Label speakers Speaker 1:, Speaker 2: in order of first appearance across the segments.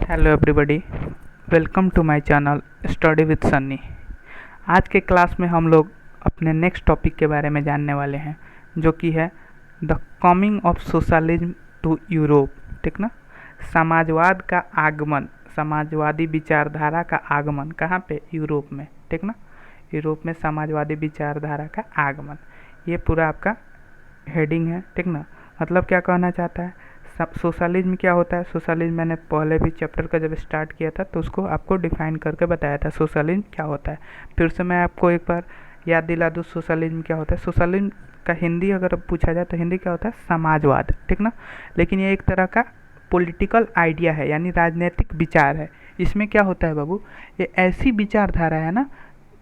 Speaker 1: Hello everybody, welcome to my channel study with Sunny. आज के class में हम लोग अपने नेक्स्ट टॉपिक के बारे में जानने वाले हैं, जो कि है the coming of socialism to Europe. ठीक ना, समाजवाद का आगमन, समाजवादी विचारधारा का आगमन कहाँ पे? यूरोप में। ठीक ना, यूरोप में समाजवादी विचारधारा का आगमन, ये पूरा आपका हेडिंग है। ठीक ना, मतलब क्या कहना चाहता है? सोशलिज्म क्या होता है? सोशलिज्म मैंने पहले भी चैप्टर का जब स्टार्ट किया था तो उसको आपको डिफाइन करके बताया था सोशलिज्म क्या होता है। फिर से मैं आपको एक बार याद दिला दूँ सोशलिज्म क्या होता है। सोशलिज्म का हिंदी अगर पूछा जाए तो हिंदी क्या होता है? समाजवाद। ठीक ना, लेकिन ये एक तरह का पॉलिटिकल आइडिया है, यानी राजनीतिक विचार है। इसमें क्या होता है बाबू, ये ऐसी विचारधारा है ना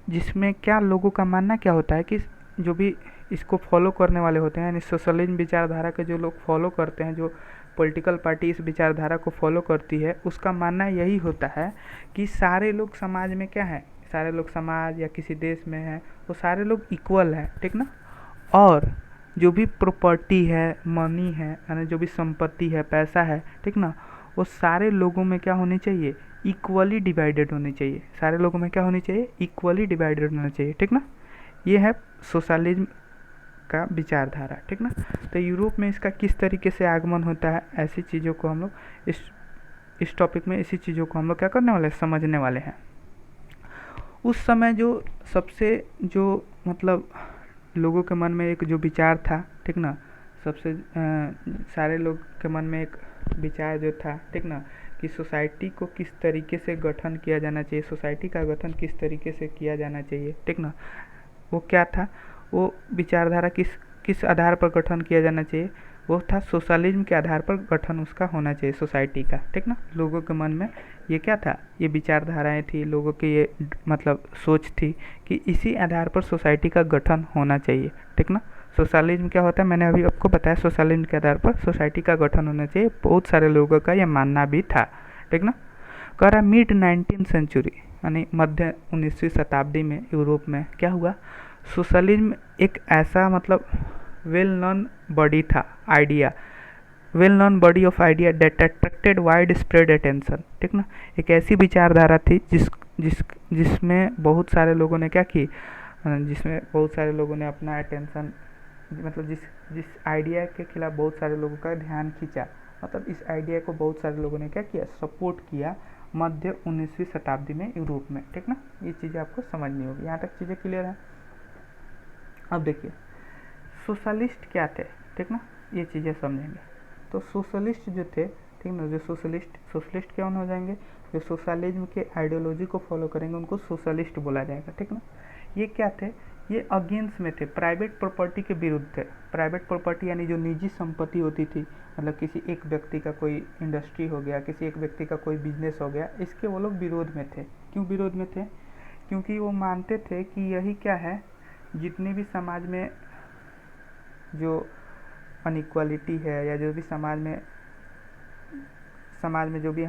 Speaker 1: जिसमें क्या लोगों का मानना क्या होता है कि जो भी इसको फॉलो करने वाले होते हैं, यानी सोशलिज्म विचारधारा के जो लोग फॉलो करते हैं, जो पॉलिटिकल पार्टी इस विचारधारा को फॉलो करती है, उसका मानना यही होता है कि सारे लोग समाज में क्या है, सारे लोग समाज या किसी देश में है, वो सारे लोग इक्वल है। ठीक ना, और जो भी प्रॉपर्टी है, मनी है, यानी जो भी संपत्ति है, पैसा है, ठीक ना, वो सारे लोगों में क्या होनी चाहिए? इक्वली डिवाइडेड होनी चाहिए। सारे लोगों में क्या होनी चाहिए? इक्वली डिवाइडेड होना चाहिए। ठीक ना, ये है सोशलिज्म का विचारधारा। ठीक ना, तो यूरोप में इसका किस तरीके से आगमन होता है, ऐसी चीज़ों को हम लोग इस टॉपिक में इसी चीज़ों को हम लोग क्या करने वाले हैं, समझने वाले हैं। उस समय जो सबसे जो मतलब लोगों के मन में एक जो विचार था, ठीक ना, सबसे सारे लोग के मन में एक विचार जो था, ठीक ना, कि सोसाइटी को किस तरीके से गठन किया जाना चाहिए, सोसाइटी का गठन किस तरीके से किया जाना चाहिए। ठीक ना, वो क्या था? वो विचारधारा किस आधार पर गठन किया जाना चाहिए? वो था सोशलिज्म के आधार पर गठन उसका होना चाहिए सोसाइटी का। ठीक ना, लोगों के मन में ये क्या था? ये विचारधाराएं थी, लोगों की ये मतलब सोच थी कि इसी आधार पर सोसाइटी का गठन होना चाहिए। ठीक ना, सोशलिज्म क्या होता है मैंने अभी आपको बताया, सोशलिज्म के आधार पर सोसाइटी का गठन होना चाहिए, बहुत सारे लोगों का यह मानना भी था। ठीक ना, कह रहा मिड 19वीं सेंचुरी यानी मध्य 19वीं शताब्दी में यूरोप में क्या हुआ? सोशलिज्म एक ऐसा मतलब वेल नोन बॉडी था, idea, well known body of idea that attracted wide spread attention. ठीक ना, एक ऐसी विचारधारा थी जिसमें बहुत सारे लोगों ने क्या की, जिसमें बहुत सारे लोगों ने अपना अटेंशन, मतलब जिस आइडिया के खिलाफ बहुत सारे लोगों का ध्यान खींचा, मतलब इस आइडिया को बहुत सारे लोगों ने क्या किया? सपोर्ट किया मध्य 19वीं शताब्दी में यूरोप में। ठीक ना, ये चीज़ें आपको समझनी होगी। यहाँ तक चीज़ें क्लियर है? अब देखिए सोशलिस्ट क्या थे। ठीक ना, ये चीज़ें समझेंगे तो सोशलिस्ट जो थे, ठीक ना, जो सोशलिस्ट क्या हो जाएंगे? जो सोशलिज्म के आइडियोलॉजी को फॉलो करेंगे उनको सोशलिस्ट बोला जाएगा। ठीक ना, ये क्या थे? ये अगेंस्ट में थे, प्राइवेट प्रॉपर्टी के विरुद्ध थे। प्राइवेट प्रॉपर्टी यानी जो निजी संपत्ति होती थी, मतलब किसी एक व्यक्ति का कोई इंडस्ट्री हो गया, किसी एक व्यक्ति का कोई बिजनेस हो गया, इसके वो लोग विरोध में थे। क्यों विरोध में थे? क्योंकि वो मानते थे कि यही क्या है, जितनी भी समाज में जो अनइक्वालिटी है या जो भी समाज में जो भी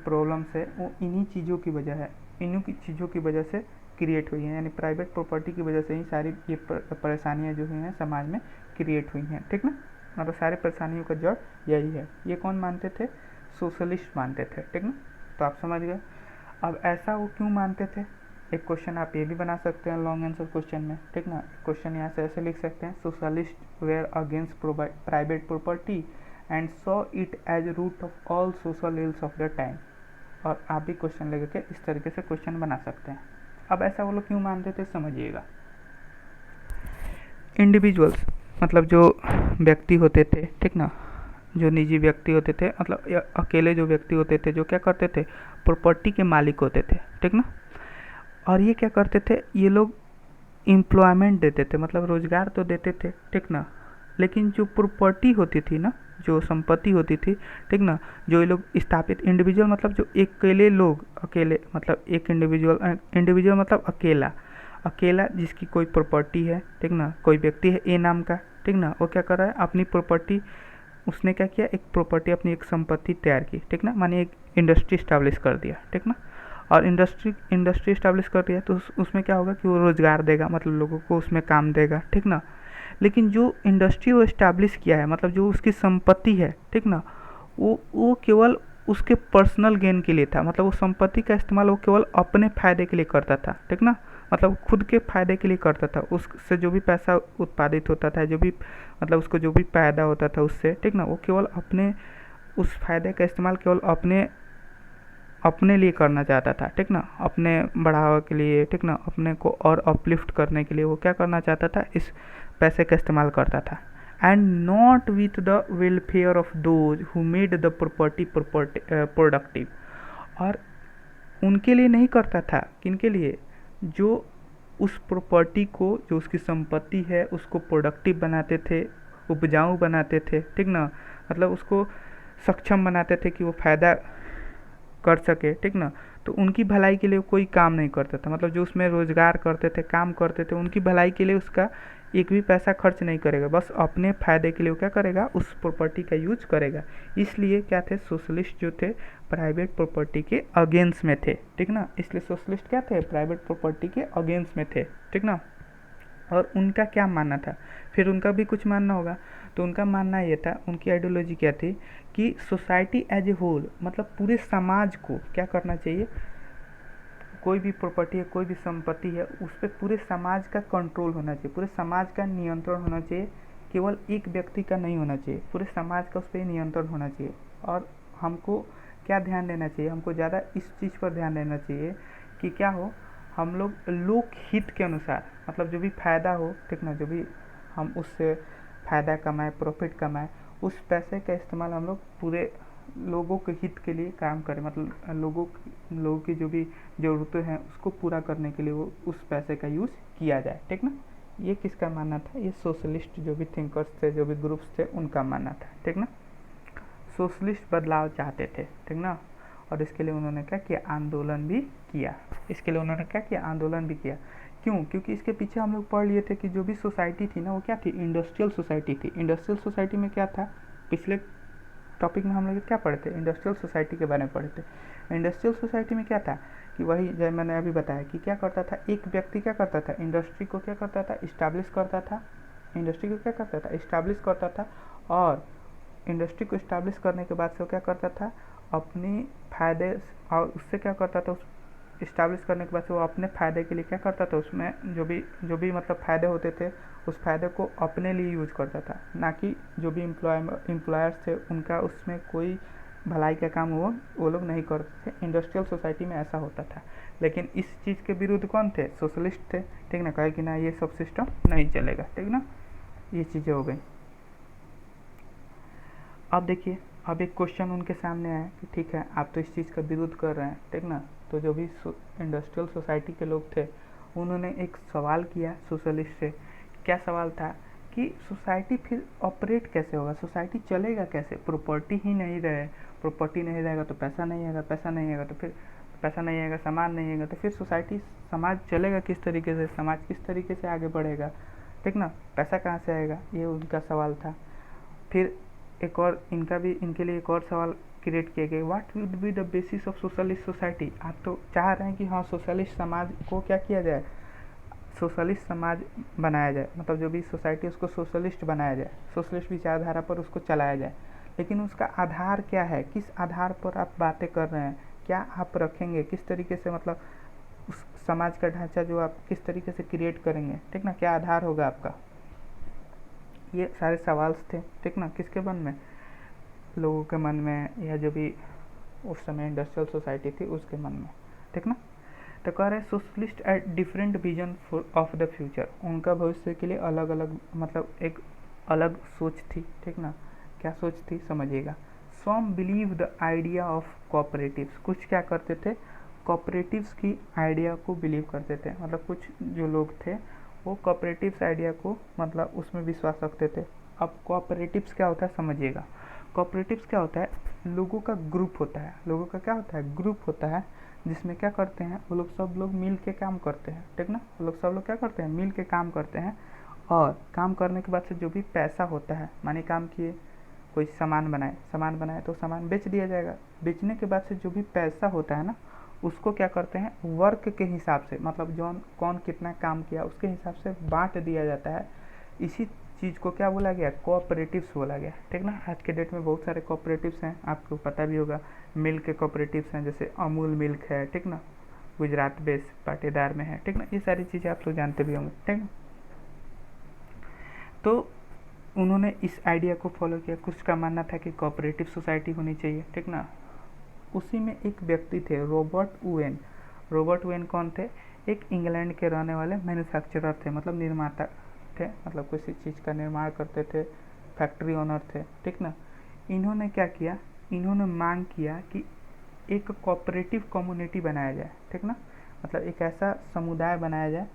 Speaker 1: प्रॉब्लम्स है, वो इन्हीं चीज़ों की वजह है, इन्हीं की चीज़ों की वजह से क्रिएट हुई हैं, यानी प्राइवेट प्रॉपर्टी की वजह से ही सारी ये परेशानियाँ जो हुई हैं समाज में क्रिएट हुई हैं। ठीक ना, मतलब सारी परेशानियों का जड़ यही है। ये कौन मानते थे? सोशलिस्ट मानते थे। ठीक ना, तो आप समझ गए। अब ऐसा वो क्यों मानते थे? एक क्वेश्चन आप ये भी बना सकते हैं लॉन्ग आंसर क्वेश्चन में। ठीक ना, क्वेश्चन यहाँ से ऐसे लिख सकते हैं, socialist were against private property and saw it as root of all social ills of the time. और आप भी क्वेश्चन लेकर के इस तरीके से क्वेश्चन बना सकते हैं। अब ऐसा वो लोग क्यों मानते थे, समझिएगा। इंडिविजुअल्स मतलब जो व्यक्ति होते थे, ठीक ना, जो निजी व्यक्ति होते थे, मतलब अकेले जो व्यक्ति होते थे, जो क्या करते थे? प्रॉपर्टी के मालिक होते थे। ठीक ना, और ये क्या करते थे? ये लोग एम्प्लॉयमेंट देते थे, मतलब रोजगार तो देते थे, ठीक ना, लेकिन जो प्रॉपर्टी होती थी ना, जो संपत्ति होती थी, ठीक ना, जो ये लोग स्थापित, इंडिविजुअल मतलब जो अकेले लोग, अकेले मतलब एक इंडिविजुअल मतलब अकेला जिसकी कोई प्रॉपर्टी है, ठीक ना, कोई व्यक्ति है ए नाम का, ठीक ना, वो क्या कर रहा है? अपनी प्रॉपर्टी, उसने क्या किया? एक प्रॉपर्टी, अपनी एक संपत्ति तैयार की। ठीक ना, माने एक इंडस्ट्री इस्टेब्लिश कर दिया। ठीक ना, और इंडस्ट्री इस्टेब्लिश कर दिया तो उसमें क्या होगा कि वो रोज़गार देगा, मतलब लोगों को उसमें काम देगा। ठीक ना, लेकिन जो इंडस्ट्री वो इस्टेब्लिश किया है, मतलब जो उसकी संपत्ति है, ठीक ना, वो केवल उसके पर्सनल गेन के लिए था, मतलब उस संपत्ति का इस्तेमाल वो केवल अपने फायदे के लिए करता था, ठीक ना, मतलब खुद के फायदे के लिए करता था। उससे जो भी पैसा उत्पादित होता था, जो भी मतलब उसको जो भी पैदा होता था उससे, ठीक ना, वो केवल अपने उस फायदे का इस्तेमाल केवल अपने अपने लिए करना चाहता था, ठीक ना, अपने बढ़ावा के लिए, ठीक ना, अपने को और अपलिफ्ट करने के लिए वो क्या करना चाहता था, इस पैसे का इस्तेमाल करता था। And not with the welfare of those who made the property productive, और उनके लिए नहीं करता था, किनके लिए, जो उस प्रॉपर्टी को, जो उसकी संपत्ति है उसको प्रोडक्टिव बनाते थे, उपजाऊ बनाते थे, ठीक ना, मतलब उसको सक्षम बनाते थे कि वो फायदा कर सके, ठीक ना, तो उनकी भलाई के लिए कोई काम नहीं करता था, मतलब जो उसमें रोजगार करते थे, काम करते थे, उनकी भलाई के लिए उसका एक भी पैसा खर्च नहीं करेगा, बस अपने फायदे के लिए वो क्या करेगा, उस प्रॉपर्टी का यूज करेगा। इसलिए क्या थे, सोशलिस्ट जो थे प्राइवेट प्रॉपर्टी के अगेंस्ट में थे, ठीक ना, इसलिए सोशलिस्ट क्या थे, प्राइवेट प्रॉपर्टी के अगेंस्ट में थे, ठीक ना। और उनका क्या मानना था, फिर उनका भी कुछ मानना होगा, तो उनका मानना ये था, उनकी आइडियोलॉजी क्या थी कि सोसाइटी एज ए होल, मतलब पूरे समाज को क्या करना चाहिए, कोई भी प्रॉपर्टी है, कोई भी संपत्ति है, उस पर पूरे समाज का कंट्रोल होना चाहिए, पूरे समाज का नियंत्रण होना चाहिए, केवल एक व्यक्ति का नहीं होना चाहिए, पूरे समाज का उस पर नियंत्रण होना चाहिए। और हमको क्या ध्यान देना चाहिए, हमको ज़्यादा इस चीज़ पर ध्यान देना चाहिए कि क्या हो, हम लोग लोक हित के अनुसार, मतलब जो भी फायदा हो, ठीक ना, जो भी हम उससे फ़ायदा कमाएं, प्रॉफिट कमाएं, उस पैसे का इस्तेमाल हम लोग पूरे लोगों के हित के लिए काम करें, मतलब लोगों की जो भी ज़रूरतें हैं उसको पूरा करने के लिए वो उस पैसे का यूज़ किया जाए, ठीक ना। ये किसका मानना था, ये सोशलिस्ट जो भी थिंकर्स थे, जो भी ग्रुप्स थे, उनका मानना था, ठीक ना। सोशलिस्ट बदलाव चाहते थे, ठीक ना, और इसके लिए उन्होंने क्या किया, आंदोलन भी किया, इसके लिए उन्होंने क्या किया, आंदोलन भी किया। क्यों, क्योंकि इसके पीछे हम लोग पढ़ लिए थे कि जो भी सोसाइटी थी ना, वो क्या थी, इंडस्ट्रियल सोसाइटी थी। इंडस्ट्रियल सोसाइटी में क्या था, पिछले टॉपिक में हम लोग क्या पढ़े थे, इंडस्ट्रियल सोसाइटी के बारे में पढ़े थे। इंडस्ट्रियल सोसाइटी में क्या था कि वही जब मैंने अभी बताया कि क्या करता था, एक व्यक्ति क्या करता था, इंडस्ट्री को क्या करता था, इस्टेब्लिश करता था, इंडस्ट्री को क्या करता था, इस्टेब्लिश करता था, और इंडस्ट्री को इस्टेब्लिश करने के बाद से वो क्या करता था, अपनी फायदे, और उससे क्या करता था, उस इस्टेब्लिश करने के बाद से वो अपने फ़ायदे के लिए क्या करता था, उसमें जो भी मतलब फ़ायदे होते थे, उस फ़ायदे को अपने लिए यूज करता था, ना कि जो भी एम्प्लॉयर्स थे उनका उसमें कोई भलाई का काम वो लोग नहीं करते थे। इंडस्ट्रियल सोसाइटी में ऐसा होता था, लेकिन इस चीज़ के विरुद्ध कौन थे, सोशलिस्ट थे, ठीक ना, कहे कि ना ये सब सिस्टम नहीं चलेगा, ठीक ना, ये चीज़ें हो गई। अब देखिए, अब एक क्वेश्चन उनके सामने आया कि ठीक है, आप तो इस चीज़ का विरोध कर रहे हैं, ठीक ना, तो जो भी इंडस्ट्रियल सोसाइटी के लोग थे उन्होंने एक सवाल किया सोशलिस्ट से। क्या सवाल था कि सोसाइटी फिर ऑपरेट कैसे होगा, सोसाइटी चलेगा कैसे, प्रॉपर्टी ही नहीं रहे, प्रॉपर्टी नहीं रहेगा तो पैसा नहीं आएगा, पैसा नहीं आएगा तो फिर पैसा नहीं आएगा, सामान नहीं आएगा, तो फिर सोसाइटी, समाज चलेगा किस तरीके से, समाज किस तरीके से आगे बढ़ेगा, ठीक ना, पैसा कहाँ से आएगा, ये उनका सवाल था। फिर एक और इनके लिए एक और सवाल क्रिएट किए गए, what would be the basis of socialist society. आप तो चाह रहे हैं कि हाँ, सोशलिस्ट समाज को क्या किया जाए, सोशलिस्ट समाज बनाया जाए, मतलब जो भी सोसाइटी उसको सोशलिस्ट बनाया जाए, सोशलिस्ट विचारधारा पर उसको चलाया जाए, लेकिन उसका आधार क्या है, किस आधार पर आप बातें कर रहे हैं, क्या आप रखेंगे, किस तरीके से, मतलब उस समाज का ढांचा जो आप किस तरीके से क्रिएट करेंगे, ठीक ना, क्या आधार होगा आपका, ये सारे सवाल थे, ठीक ना, किसके मन में, लोगों के मन में, या जो भी उस समय इंडस्ट्रियल सोसाइटी थी उसके मन में, ठीक ना। तो कह रहे socialist at different vision of the future, उनका भविष्य के लिए अलग अलग, मतलब एक अलग सोच थी, ठीक ना, क्या सोच थी समझिएगा। Some believe the idea of cooperatives, कुछ क्या करते थे, कोऑपरेटिव्स की आइडिया को बिलीव करते थे, मतलब कुछ जो लोग थे वो कोऑपरेटिव्स आइडिया को, मतलब उसमें विश्वास रखते थे। अब कोऑपरेटिव्स क्या होता है समझिएगा, कोऑपरेटिव्स क्या होता है, लोगों का ग्रुप होता है, लोगों का क्या होता है, ग्रुप होता है, जिसमें क्या करते हैं वो लोग, सब लोग मिल के काम करते हैं, ठीक ना, वो लोग सब लोग क्या करते हैं, मिल के काम करते हैं, और काम करने के बाद से जो भी पैसा होता है, माने काम किए, कोई सामान बनाए तो सामान बेच दिया जाएगा, बेचने के बाद से जो भी पैसा होता है ना, उसको क्या करते हैं, वर्क के हिसाब से, मतलब जो कौन कितना काम किया उसके हिसाब से बांट दिया जाता है। इसी चीज़ को क्या बोला गया, कोऑपरेटिव्स बोला गया, ठीक ना। आज के डेट में बहुत सारे कोऑपरेटिव्स हैं, आपको पता भी होगा। मिल्क के कोऑपरेटिव्स हैं, जैसे अमूल मिल्क है, ठीक ना, गुजरात बेस पाटीदार में है, ठीक ना। ये सारी चीज़ें आप लोग जानते भी होंगे, ठीक ना। तो उन्होंने इस आइडिया को फॉलो किया। कुछ का मानना था कि कोऑपरेटिव सोसाइटी होनी चाहिए, ठीक ना। उसी में एक व्यक्ति थे, रॉबर्ट ओवेन। रॉबर्ट ओवेन कौन थे, एक इंग्लैंड के रहने वाले मैन्युफैक्चरर थे, मतलब निर्माता थे, मतलब किसी चीज़ का निर्माण करते थे, फैक्ट्री ओनर थे, ठीक ना। इन्होंने क्या किया, इन्होंने मांग किया कि एक कोऑपरेटिव कम्युनिटी बनाया जाए, ठीक ना, मतलब एक ऐसा समुदाय बनाया जाए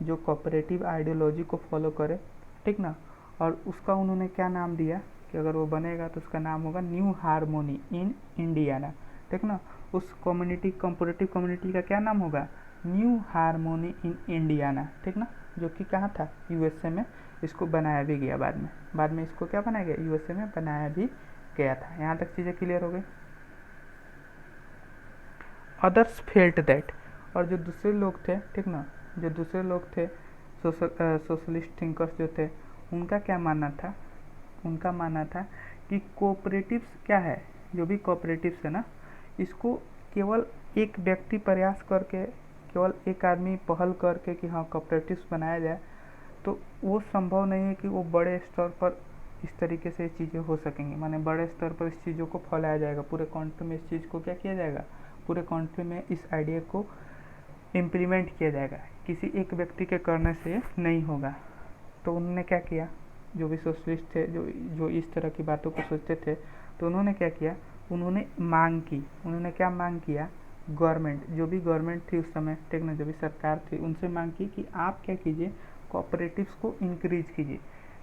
Speaker 1: जो कोऑपरेटिव आइडियोलॉजी को फॉलो करे, ठीक ना। और उसका उन्होंने क्या नाम दिया कि अगर वो बनेगा तो उसका नाम होगा न्यू हारमोनी इन इंडियाना, ठीक ना। उस कम्युनिटी, कोऑपरेटिव कम्युनिटी का क्या नाम होगा, न्यू हारमोनी इन इंडियाना, ठीक ना, जो कि कहाँ था, यूएसए में। इसको बनाया भी गया बाद में इसको क्या बनाया गया, यूएसए में बनाया भी गया था। यहाँ तक चीज़ें क्लियर हो गई। अदर्स फेल्ट दैट, और जो दूसरे लोग थे, ठीक ना, जो दूसरे लोग थे सोशलिस्ट थिंकर्स जो थे, उनका क्या मानना था, उनका मानना था कि कोऑपरेटिव्स क्या है, जो भी कोऑपरेटिव्स है ना, इसको केवल एक व्यक्ति प्रयास करके, केवल एक आदमी पहल करके कि हाँ कोऑपरेटिव्स बनाया जाए, तो वो संभव नहीं है कि वो बड़े स्तर पर इस तरीके से चीज़ें हो सकेंगी। माने बड़े स्तर पर इस चीज़ों को फैलाया जाएगा, पूरे कंट्री में इस चीज़ को क्या किया जाएगा, पूरे कंट्री में इस आइडिया को इम्प्लीमेंट किया जाएगा, किसी एक व्यक्ति के करने से नहीं होगा। तो उन्होंने क्या किया, जो भी सोशलिस्ट थे, जो इस तरह की बातों को सोचते थे, तो उन्होंने क्या किया, उन्होंने मांग की। उन्होंने क्या मांग किया, गवर्नमेंट, जो भी गवर्नमेंट थी उस समय, ठीक ना, जो भी सरकार थी, उनसे मांग की कि आप क्या कीजिए, कोऑपरेटिव्स को इंक्रीज कीजिए।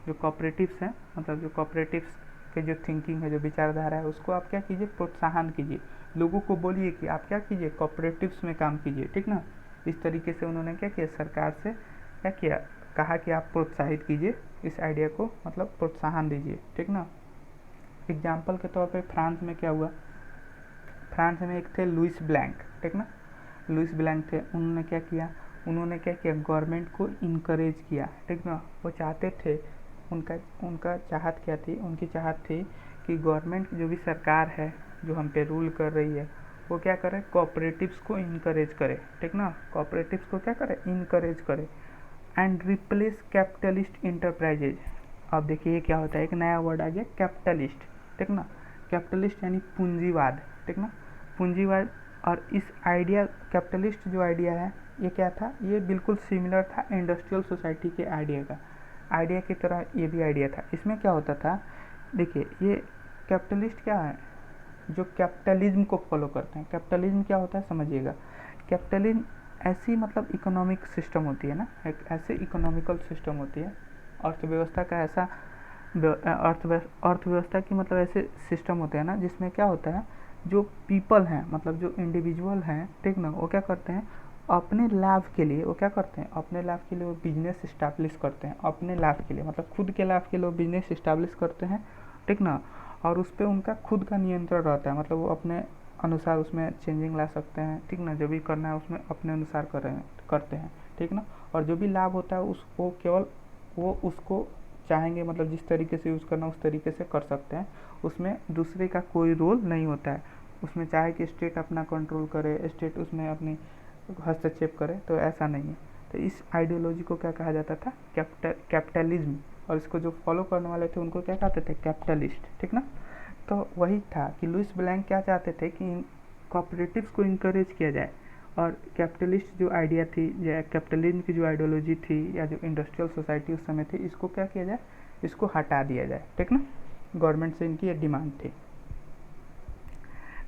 Speaker 1: जो कोऑपरेटिव्स हैं, मतलब जो कोऑपरेटिव्स के जो थिंकिंग है, जो विचारधारा है, उसको आप क्या कीजिए, प्रोत्साहन कीजिए। लोगों को बोलिए कि आप क्या कीजिए, कोऑपरेटिव्स में काम कीजिए, ठीक ना। इस तरीके से उन्होंने क्या किया, सरकार से क्या किया, कहा कि आप प्रोत्साहित कीजिए इस आइडिया को, मतलब प्रोत्साहन दीजिए, ठीक ना। एग्जाम्पल के तौर पे फ्रांस में क्या हुआ, फ्रांस में एक थे लुइस ब्लैंक, ठीक ना, लुइस ब्लैंक थे। उन्होंने क्या किया, गवर्नमेंट को इनकरेज किया, ठीक ना। वो चाहते थे, उनका उनका चाहत क्या थी, उनकी चाहत थी कि गवर्नमेंट, जो भी सरकार है जो हम पे रूल कर रही है, वो क्या करे, कोऑपरेटिव्स को इनकरेज करे, ठीक ना, कोऑपरेटिव्स को क्या करे, इनकरेज करे, एंड रिप्लेस कैपिटलिस्ट इंटरप्राइजेज। अब देखिए ये क्या होता है, एक नया वर्ड आ गया, कैपिटलिस्ट, ठीक ना। कैपिटलिस्ट यानी पूंजीवाद, ठीक ना, पूंजीवाद। और इस आइडिया, कैपिटलिस्ट जो आइडिया है, ये क्या था, ये बिल्कुल सिमिलर था इंडस्ट्रियल सोसाइटी के आइडिया की तरह ये भी आइडिया था। इसमें क्या होता था, देखिए ये कैपिटलिस्ट क्या है, जो कैपिटलिज्म को फॉलो करते हैं। कैपिटलिज्म क्या होता है समझिएगा, कैपिटलिज्म ऐसी मतलब इकोनॉमिक सिस्टम होती है ना, एक ऐसे इकोनॉमिकल सिस्टम होती है, अर्थव्यवस्था का ऐसा अर्थव्यवस्था की मतलब ऐसे सिस्टम होते हैं ना, जिसमें क्या होता है, जो पीपल हैं, मतलब जो इंडिविजुअल हैं, ठीक ना, वो क्या करते हैं, अपने लाभ के लिए, वो क्या करते हैं, अपने लाभ के लिए वो बिजनेस इस्टेब्लिश करते हैं, अपने लाभ के लिए, मतलब खुद के लाभ के लिए वो बिजनेस इस्टेब्लिश करते हैं, ठीक ना। और उस पर उनका खुद का नियंत्रण रहता है, मतलब वो अपने अनुसार उसमें चेंजिंग ला सकते हैं, ठीक ना, जो भी करना है उसमें अपने अनुसार करते हैं, ठीक ना। और जो भी लाभ होता है उसको केवल वो उसको चाहेंगे, मतलब जिस तरीके से यूज़ करना उस तरीके से कर सकते हैं, उसमें दूसरे का कोई रोल नहीं होता है। उसमें चाहे कि स्टेट अपना कंट्रोल करे, स्टेट उसमें अपनी हस्तक्षेप करे, तो ऐसा नहीं है। तो इस आइडियोलॉजी को क्या कहा जाता था, कैपिटलिज्म। और इसको जो फॉलो करने वाले थे उनको क्या कहते थे, कैपिटलिस्ट, ठीक ना। तो वही था कि लुइस ब्लैंक क्या चाहते थे कि कोऑपरेटिव्स को इनकरेज किया जाए, और कैपिटलिस्ट जो आइडिया थी, या कैपिटलिज्म की जो आइडियोलॉजी थी, या जो इंडस्ट्रियल सोसाइटी उस समय थी, इसको क्या किया जाए, इसको हटा दिया जाए, ठीक ना। गवर्नमेंट से इनकी ये डिमांड थी।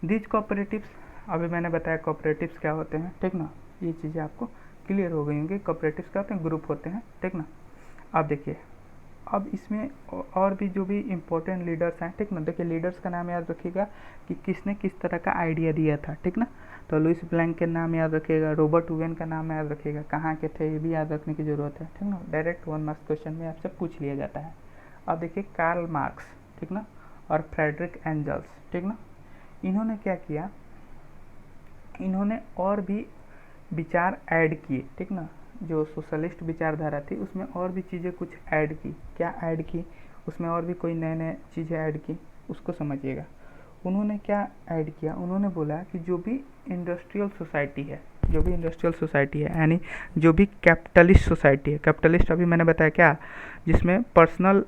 Speaker 1: दीज कोऑपरेटिव्स, अभी मैंने बताया कोऑपरेटिव्स क्या होते हैं, ठीक ना, ये चीज़ें आपको क्लियर हो गई होंगी। कोऑपरेटिव्स क्या होते हैं, ग्रुप होते हैं, ठीक ना। अब देखिए, अब इसमें और भी जो भी इम्पोर्टेंट लीडर्स हैं, ठीक ना। देखिए लीडर्स का नाम याद रखिएगा कि किसने किस तरह का आइडिया दिया था, ठीक ना। तो लुइस ब्लैंक के नाम याद रखिएगा, रॉबर्ट ओवेन का नाम याद रखिएगा, कहाँ के थे ये भी याद रखने की ज़रूरत है, ठीक ना। डायरेक्ट 1 मार्क्स क्वेश्चन में आपसे पूछ लिया जाता है। अब देखिए कार्ल मार्क्स, ठीक ना, और फ्रेडरिक एंजल्स, ठीक ना, इन्होंने क्या किया, इन्होंने और भी विचार ऐड किए, ठीक ना। जो सोशलिस्ट विचारधारा थी उसमें और भी चीज़ें कुछ ऐड की। क्या ऐड की? उसमें और भी कोई नए नए चीज़ें ऐड की, उसको समझिएगा। उन्होंने क्या ऐड किया? उन्होंने बोला कि जो भी इंडस्ट्रियल सोसाइटी है, जो भी इंडस्ट्रियल सोसाइटी है यानी जो भी कैपिटलिस्ट सोसाइटी है, कैपिटलिस्ट अभी मैंने बताया क्या, जिसमें पर्सनल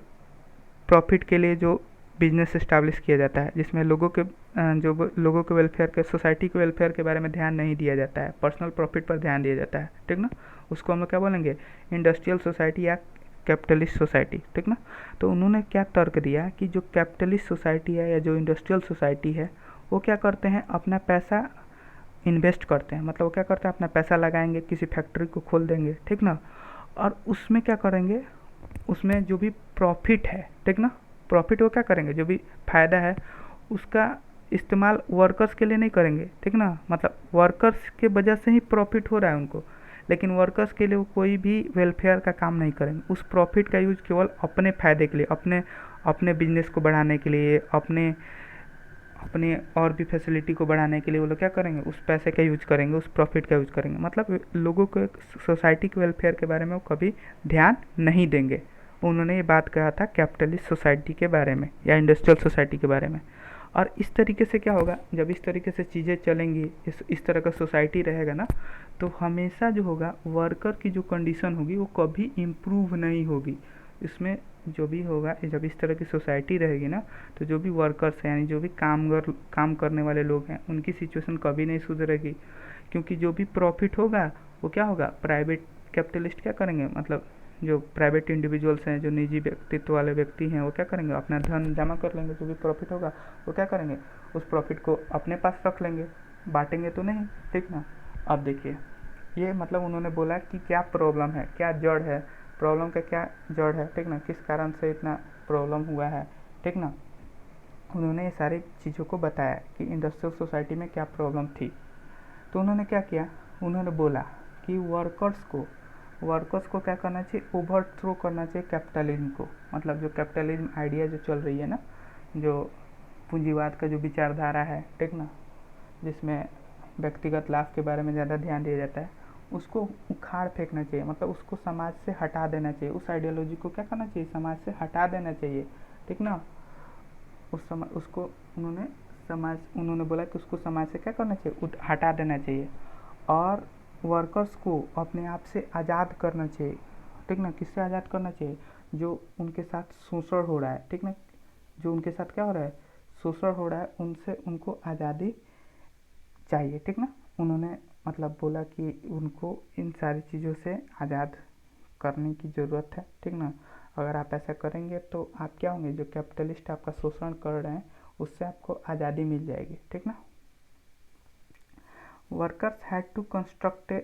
Speaker 1: प्रॉफिट के लिए जो बिजनेस इस्टेब्लिश किया जाता है, जिसमें लोगों के वेलफेयर के, सोसाइटी के वेलफेयर के बारे में ध्यान नहीं दिया जाता है, पर्सनल प्रॉफिट पर ध्यान दिया जाता है, ठीक ना, उसको हम लोग क्या बोलेंगे? इंडस्ट्रियल सोसाइटी या कैपिटलिस्ट सोसाइटी, ठीक ना। तो उन्होंने क्या तर्क दिया कि जो कैपिटलिस्ट सोसाइटी है या जो इंडस्ट्रियल सोसाइटी है वो क्या करते हैं? अपना पैसा इन्वेस्ट करते हैं। मतलब वो क्या करते हैं? अपना पैसा लगाएंगे, किसी फैक्ट्री को खोल देंगे, ठीक ना, और उसमें क्या करेंगे? उसमें जो भी प्रॉफिट है, ठीक ना, प्रॉफिट वो क्या करेंगे? जो भी फायदा है उसका इस्तेमाल वर्कर्स के लिए नहीं करेंगे, ठीक ना, मतलब वर्कर्स के वजह से ही प्रॉफिट हो रहा है उनको, लेकिन वर्कर्स के लिए वो कोई भी वेलफेयर का काम नहीं करेंगे। उस प्रॉफिट का यूज केवल अपने फ़ायदे के लिए, अपने अपने बिजनेस को बढ़ाने के लिए, अपने अपने और भी फैसिलिटी को बढ़ाने के लिए वो लोग क्या करेंगे? उस पैसे का यूज करेंगे, उस प्रॉफिट का यूज करेंगे। मतलब लोगों को, सोसाइटी के वेलफेयर के बारे में वो कभी ध्यान नहीं देंगे। उन्होंने ये बात कहा था कैपिटलिस्ट सोसाइटी के बारे में या इंडस्ट्रियल सोसाइटी के बारे में। और इस तरीके से क्या होगा? जब इस तरीके से चीज़ें चलेंगी, इस तरह का सोसाइटी रहेगा ना, तो हमेशा जो होगा वर्कर की जो कंडीशन होगी वो कभी इम्प्रूव नहीं होगी। इसमें जो भी होगा, जब इस तरह की सोसाइटी रहेगी ना, तो जो भी वर्कर्स हैं यानी जो भी काम करने वाले लोग हैं उनकी सिचुएशन कभी नहीं सुधरेगी, क्योंकि जो भी प्रॉफिट होगा वो क्या होगा? प्राइवेट कैपिटलिस्ट क्या करेंगे? मतलब जो प्राइवेट इंडिविजुअल्स हैं, जो निजी व्यक्तित्व वाले व्यक्ति हैं, वो क्या करेंगे? अपना धन जमा कर लेंगे। जो भी प्रॉफिट होगा वो क्या करेंगे? उस प्रॉफिट को अपने पास रख लेंगे, बांटेंगे तो नहीं, ठीक ना। अब देखिए, ये मतलब उन्होंने बोला कि क्या प्रॉब्लम है, क्या जड़ है, प्रॉब्लम का क्या जड़ है, ठीक ना, किस कारण से इतना प्रॉब्लम हुआ है, ठीक ना। उन्होंने ये सारी चीज़ों को बताया कि इंडस्ट्रियल सोसाइटी में क्या प्रॉब्लम थी। तो उन्होंने क्या किया? उन्होंने बोला कि वर्कर्स को क्या करना चाहिए? ओवरथ्रो करना चाहिए कैपिटलिज्म को। मतलब जो कैपिटलिज्म आइडिया जो चल रही है ना, जो पूंजीवाद का जो विचारधारा है, ठीक ना, जिसमें व्यक्तिगत लाभ के बारे में ज़्यादा ध्यान दिया जाता है, उसको उखाड़ फेंकना चाहिए। मतलब उसको समाज से हटा देना चाहिए। उस आइडियोलॉजी को क्या करना चाहिए? समाज से हटा देना चाहिए, ठीक ना। उसको उन्होंने बोला कि उसको समाज से क्या करना चाहिए? हटा देना चाहिए और वर्कर्स को अपने आप से आज़ाद करना चाहिए, ठीक ना। किससे आज़ाद करना चाहिए? जो उनके साथ शोषण हो रहा है, ठीक ना, जो उनके साथ क्या हो रहा है? शोषण हो रहा है, उनसे उनको आज़ादी चाहिए, ठीक ना। उन्होंने मतलब बोला कि उनको इन सारी चीज़ों से आज़ाद करने की ज़रूरत है, ठीक ना। अगर आप ऐसा करेंगे तो आप क्या होंगे? जो कैपिटलिस्ट आपका शोषण कर रहे हैं उससे आपको आज़ादी मिल जाएगी, ठीक ना। Workers had to construct a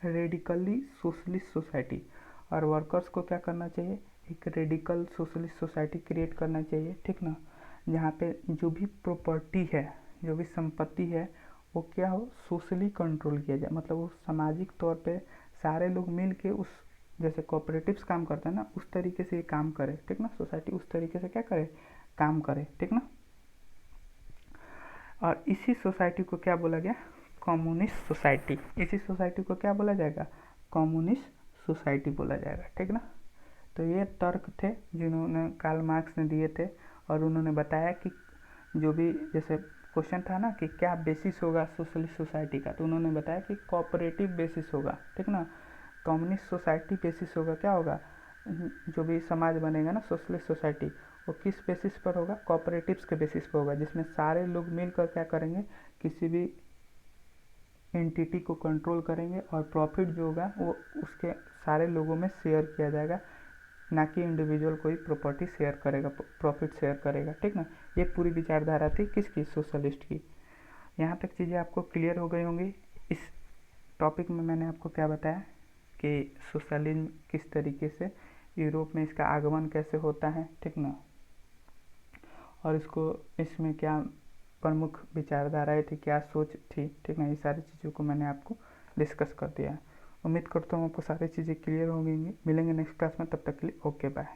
Speaker 1: radically socialist society. और वर्कर्स को क्या करना चाहिए? एक रेडिकल सोशलिस्ट सोसाइटी क्रिएट करना चाहिए, ठीक ना, जहाँ पे जो भी प्रॉपर्टी है, जो भी संपत्ति है, वो क्या हो? सोशली कंट्रोल किया जाए। मतलब वो सामाजिक तौर पे सारे लोग मिल के उस, जैसे कोऑपरेटिव्स काम करते हैं ना, उस तरीके से ये काम करे, ठीक ना। सोसाइटी उस तरीके से क्या करे? काम करे, ठीक ना। और इसी सोसाइटी को क्या बोला गया? Communist society. इसी सोसाइटी को क्या बोला जाएगा? कम्युनिस्ट सोसाइटी बोला जाएगा, ठीक ना। तो ये तर्क थे जिन्होंने कार्ल मार्क्स ने दिए थे। और उन्होंने बताया कि जो भी, जैसे क्वेश्चन था ना कि क्या बेसिस होगा सोशलिस्ट सोसाइटी का, तो उन्होंने बताया कि कोऑपरेटिव बेसिस होगा, ठीक ना। कम्युनिस्ट सोसाइटी बेसिस होगा, क्या होगा? जो भी समाज बनेगा ना सोशलिस्ट सोसाइटी, वो किस बेसिस पर होगा? कोऑपरेटिव्स के बेसिस पर होगा, जिसमें सारे लोग मिलकर क्या करेंगे? किसी भी एंटिटी को कंट्रोल करेंगे और प्रॉफिट जो होगा वो उसके सारे लोगों में शेयर किया जाएगा, ना कि इंडिविजुअल कोई प्रॉपर्टी शेयर करेगा, प्रॉफिट शेयर करेगा, ठीक ना। ये पूरी विचारधारा थी किसकी? सोशलिस्ट की। यहाँ तक चीज़ें आपको क्लियर हो गई होंगी। इस टॉपिक में मैंने आपको क्या बताया कि सोशलिज्म किस तरीके से यूरोप में, इसका आगमन कैसे होता है, ठीक ना, और इसमें क्या प्रमुख विचारधाराएं थी, क्या सोच थी, ठीक ना। ये सारी चीज़ों को मैंने आपको डिस्कस कर दिया है। उम्मीद करता हूँ आपको सारी चीज़ें क्लियर हो गई। मिलेंगे नेक्स्ट क्लास में, तब तक के लिए ओके बाय।